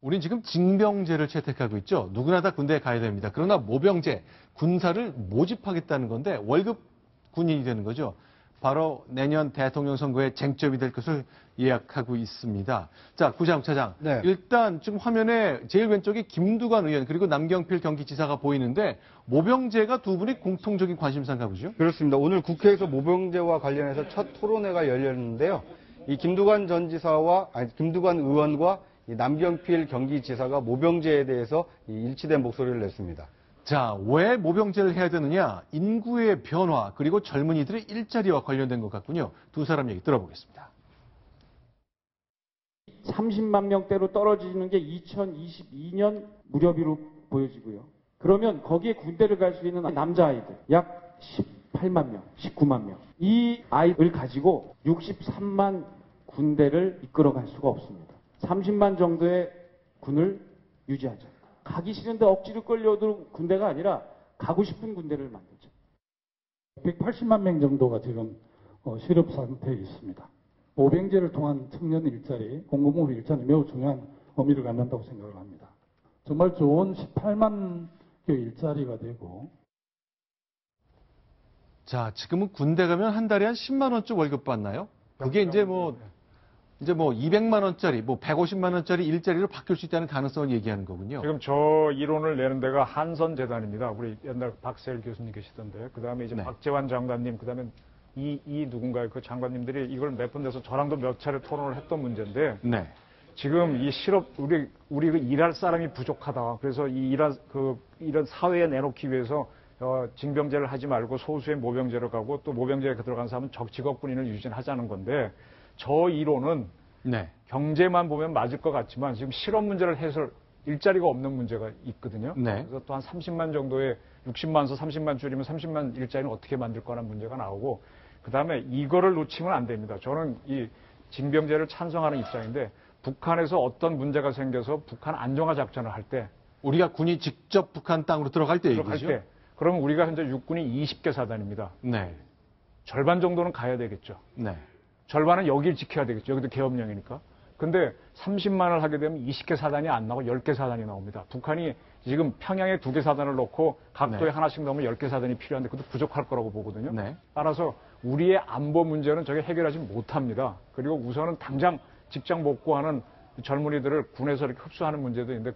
우린 지금 징병제를 채택하고 있죠. 누구나 다 군대에 가야 됩니다. 그러나 모병제, 군사를 모집하겠다는 건데 월급 군인이 되는 거죠. 바로 내년 대통령 선거에 쟁점이 될 것을 예약하고 있습니다. 자, 구장 차장. 네. 일단 지금 화면에 제일 왼쪽에 김두관 의원 그리고 남경필 경기지사가 보이는데 모병제가 두 분이 공통적인 관심사인가 보죠? 그렇습니다. 오늘 국회에서 모병제와 관련해서 첫 토론회가 열렸는데요. 이 김두관 김두관 의원과 이 남경필 경기지사가 모병제에 대해서 일치된 목소리를 냈습니다. 자, 왜 모병제를 해야 되느냐? 인구의 변화 그리고 젊은이들의 일자리와 관련된 것 같군요. 두 사람 얘기 들어보겠습니다. 30만 명대로 떨어지는 게 2022년 무렵으로 보여지고요. 그러면 거기에 군대를 갈 수 있는 남자아이들 약 18만 명, 19만 명. 이 아이를 가지고 63만 군대를 이끌어갈 수가 없습니다. 30만 정도의 군을 유지하자. 가기 싫은데 억지로 끌려오는 군대가 아니라 가고 싶은 군대를 만들자. 180만 명 정도가 지금 실업 상태에 있습니다. 모병제를 통한 청년 일자리, 공공업 일자리 매우 중요한 의미를 갖는다고 생각을 합니다. 정말 좋은 18만 개 일자리가 되고. 자, 지금은 군대 가면 한 달에 한 10만 원쯤 월급 받나요? 그게 이제 뭐 200만 원짜리, 150만 원짜리 일자리로 바뀔 수 있다는 가능성을 얘기하는 거군요. 지금 저 이론을 내는 데가 한선재단입니다. 우리 옛날 박세일 교수님 계시던데. 그 다음에 이제 네. 박재환 장관님, 그 다음에 누군가요? 그 장관님들이 이걸 몇 번 돼서 저랑도 몇 차례 토론을 했던 문제인데. 네. 지금 이 우리 그 일할 사람이 부족하다. 그래서 이런 사회에 내놓기 위해서 징병제를 하지 말고 소수의 모병제로 가고 또 모병제에 들어간 사람은 적직업군인을 유진하자는 건데 저 이론은 네. 경제만 보면 맞을 것 같지만 지금 실업 문제를 일자리가 없는 문제가 있거든요. 네. 그래서 또 한 30만 정도의 60만에서 30만 줄이면 30만 일자리는 어떻게 만들 거라는 문제가 나오고 그다음에 이거를 놓치면 안 됩니다. 저는 이 징병제를 찬성하는 입장인데 북한에서 어떤 문제가 생겨서 북한 안정화 작전을 할 때 우리가 군이 직접 북한 땅으로 들어갈 때 얘기죠. 그러면 우리가 현재 육군이 20개 사단입니다. 네. 절반 정도는 가야 되겠죠. 네. 절반은 여기를 지켜야 되겠죠. 여기도 계엄령이니까. 근데 30만을 하게 되면 20개 사단이 안 나오고 10개 사단이 나옵니다. 북한이 지금 평양에 2개 사단을 놓고 각도에 네. 하나씩 넣으면 10개 사단이 필요한데 그것도 부족할 거라고 보거든요. 네. 따라서 우리의 안보 문제는 저게 해결하지 못합니다. 그리고 우선은 당장 직장 복구하는 젊은이들을 군에서 이렇게 흡수하는 문제도 있는데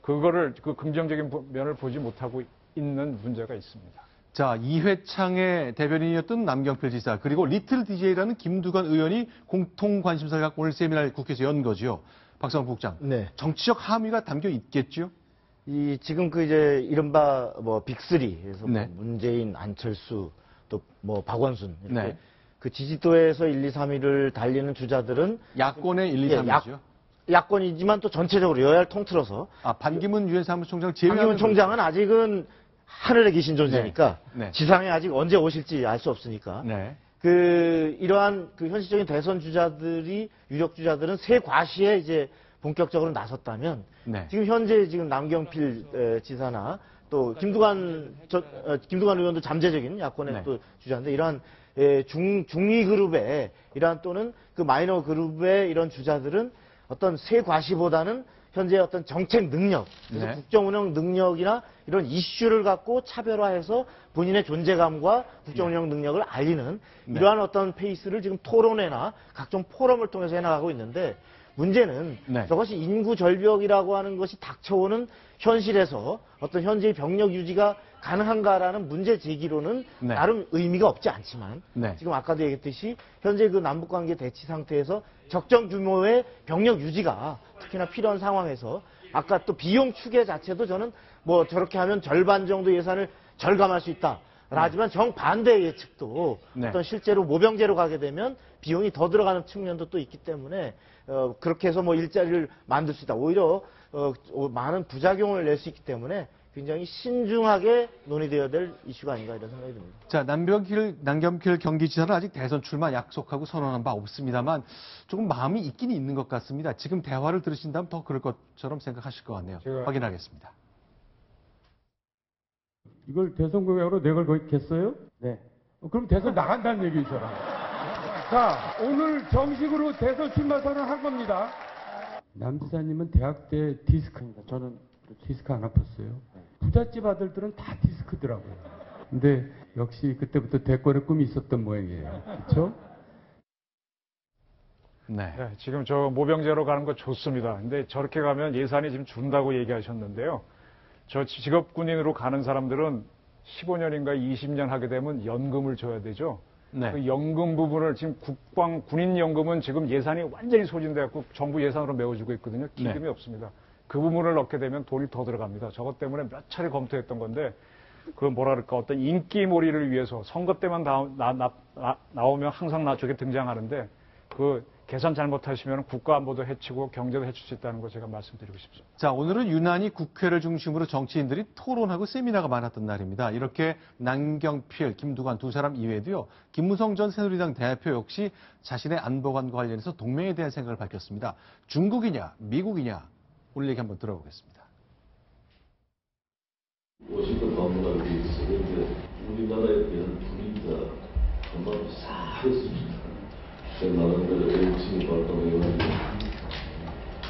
그 긍정적인 면을 보지 못하고 있는 문제가 있습니다. 자, 이회창의 대변인이었던 남경필 지사 그리고 리틀 DJ라는 김두관 의원이 공통 관심사를 갖고 오늘 세미나를 국회에서 연 거죠. 박상원 국장. 네. 정치적 함의가 담겨 있겠죠? 지금 이른바 빅3, 그래서 네. 문재인, 안철수, 또 박원순 이렇게 네. 그 지지도에서 1, 2, 3위를 달리는 주자들은 야권의 1, 2, 3위죠. 야권이지만 또 전체적으로 여야를 통틀어서 반기문 유엔 사무총장 제외하는 반기문 총장은 아직은 하늘에 계신 존재니까 네. 네. 지상에 아직 언제 오실지 알 수 없으니까 네. 이러한 현실적인 대선 주자들이 유력 주자들은 새 과시에 이제 본격적으로 나섰다면 네. 지금 현재 남경필 지사나 또 김두관 의원도 잠재적인 야권의 네. 또 주자인데 이러한 중위 그룹의 이러한 또는 그 마이너 그룹의 이런 주자들은 어떤 새 과시보다는 현재 어떤 정책 능력, 그래서 네. 국정 운영 능력이나 이런 이슈를 갖고 차별화해서 본인의 존재감과 국정 운영 능력을 알리는 네. 이러한 어떤 페이스를 지금 토론회나 각종 포럼을 통해서 해나가고 있는데 문제는 네. 저것이 인구 절벽이라고 하는 것이 닥쳐오는 현실에서 어떤 현재의 병력 유지가 가능한가라는 문제 제기로는 네. 나름 의미가 없지 않지만 네. 지금 아까도 얘기했듯이 현재 그 남북관계 대치 상태에서 적정 규모의 병력 유지가 특히나 필요한 상황에서 아까 또 비용 추계 자체도 저는 저렇게 하면 절반 정도 예산을 절감할 수 있다. 하지만 정반대 예측도 네. 어떤 실제로 모병제로 가게 되면 비용이 더 들어가는 측면도 또 있기 때문에 그렇게 해서 일자리를 만들 수 있다. 오히려 많은 부작용을 낼 수 있기 때문에 굉장히 신중하게 논의되어야 될 이슈가 아닌가 이런 생각이 듭니다. 자, 남경필 경기지사는 아직 대선 출마 약속하고 선언한 바 없습니다만 조금 마음이 있긴 있는 것 같습니다. 지금 대화를 들으신다면 더 그럴 것처럼 생각하실 것 같네요. 확인하겠습니다. 이걸 대선 공약으로 내걸 거겠어요? 네. 그럼 대선 나간다는 얘기잖아. 자, 오늘 정식으로 대선 출마 선언할 겁니다. 남 지사님은 대학 때 디스크입니다. 저는 디스크 안 아팠어요. 부잣집 아들들은 다 디스크더라고요. 근데 역시 그때부터 대권의 꿈이 있었던 모양이에요. 그렇죠? 네. 네, 지금 저 모병제로 가는 거 좋습니다. 근데 저렇게 가면 예산이 지금 준다고 얘기하셨는데요. 저 직업군인으로 가는 사람들은 15년인가 20년 하게 되면 연금을 줘야 되죠. 네. 그 연금 부분을 지금 군인연금은 지금 예산이 완전히 소진돼갖고 정부 예산으로 메워주고 있거든요. 기금이 네. 없습니다. 그 부분을 넣게 되면 돈이 더 들어갑니다. 저것 때문에 몇 차례 검토했던 건데 그 뭐라 그럴까 어떤 인기몰이를 위해서 선거 때만 나오면 항상 저게 등장하는데 그 계산 잘못하시면 국가 안보도 해치고 경제도 해칠 수 있다는 거 제가 말씀드리고 싶습니다. 자, 오늘은 유난히 국회를 중심으로 정치인들이 토론하고 세미나가 많았던 날입니다. 이렇게 남경필, 김두관 두 사람 이외에도요, 김무성 전 새누리당 대표 역시 자신의 안보관과 관련해서 동맹에 대한 생각을 밝혔습니다. 중국이냐, 미국이냐, 오늘 얘기 한번 들어보겠습니다. 워싱턴 방문하기 위해서 그런데 우리나라에 대한 분위기가 정말 싸했습니다. 나름대로 애국심이 발동해가지고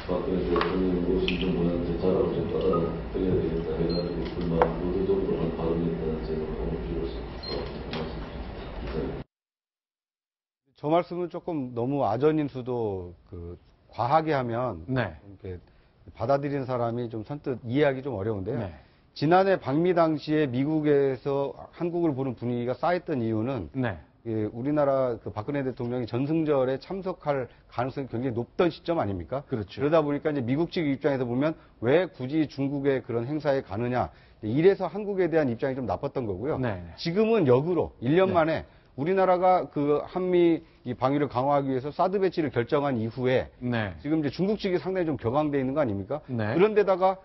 박근혜 대통령이 워싱턴 분한테 자라고 좀 따라드려야 되겠다 해가지고 불만 의도적으로 한 발언이 있다는 생각을 비로소 말씀드립니다. 저 말씀은 조금 너무 아전인수도 과하게 하면 네. 이렇게 받아들이는 사람이 좀 선뜻 이해하기 좀 어려운데요. 네. 지난해 방미 당시에 미국에서 한국을 보는 분위기가 쌓였던 이유는 네. 우리나라 박근혜 대통령이 전승절에 참석할 가능성이 굉장히 높던 시점 아닙니까? 그렇죠. 그러다 보니까 이제 미국 측 입장에서 보면 왜 굳이 중국의 그런 행사에 가느냐. 이래서 한국에 대한 입장이 좀 나빴던 거고요. 네. 지금은 역으로 1년 네. 만에 우리나라가 한미 이 방위를 강화하기 위해서 사드 배치를 결정한 이후에 네. 지금 이제 중국 측이 상당히 좀 격앙돼 있는 거 아닙니까? 네. 그런데다가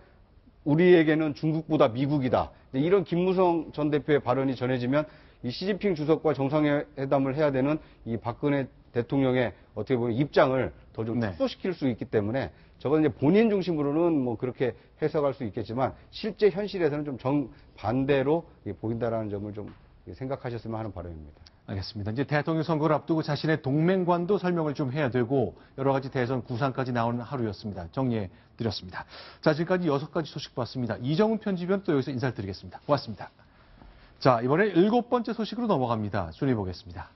우리에게는 중국보다 미국이다. 이런 김무성 전 대표의 발언이 전해지면 이 시진핑 주석과 정상회담을 해야 되는 이 박근혜 대통령의 어떻게 보면 입장을 더 좀 네. 축소시킬 수 있기 때문에 저건 이제 본인 중심으로는 뭐 그렇게 해석할 수 있겠지만 실제 현실에서는 좀 정반대로 보인다라는 점을 좀 생각하셨으면 하는 바람입니다. 알겠습니다. 이제 대통령 선거를 앞두고 자신의 동맹관도 설명을 좀 해야 되고 여러 가지 대선 구상까지 나오는 하루였습니다. 정리해 드렸습니다. 자, 지금까지 6가지 소식 봤습니다. 이정훈 편집위원 또 여기서 인사를 드리겠습니다. 고맙습니다. 자, 이번에 7번째 소식으로 넘어갑니다. 순위 보겠습니다.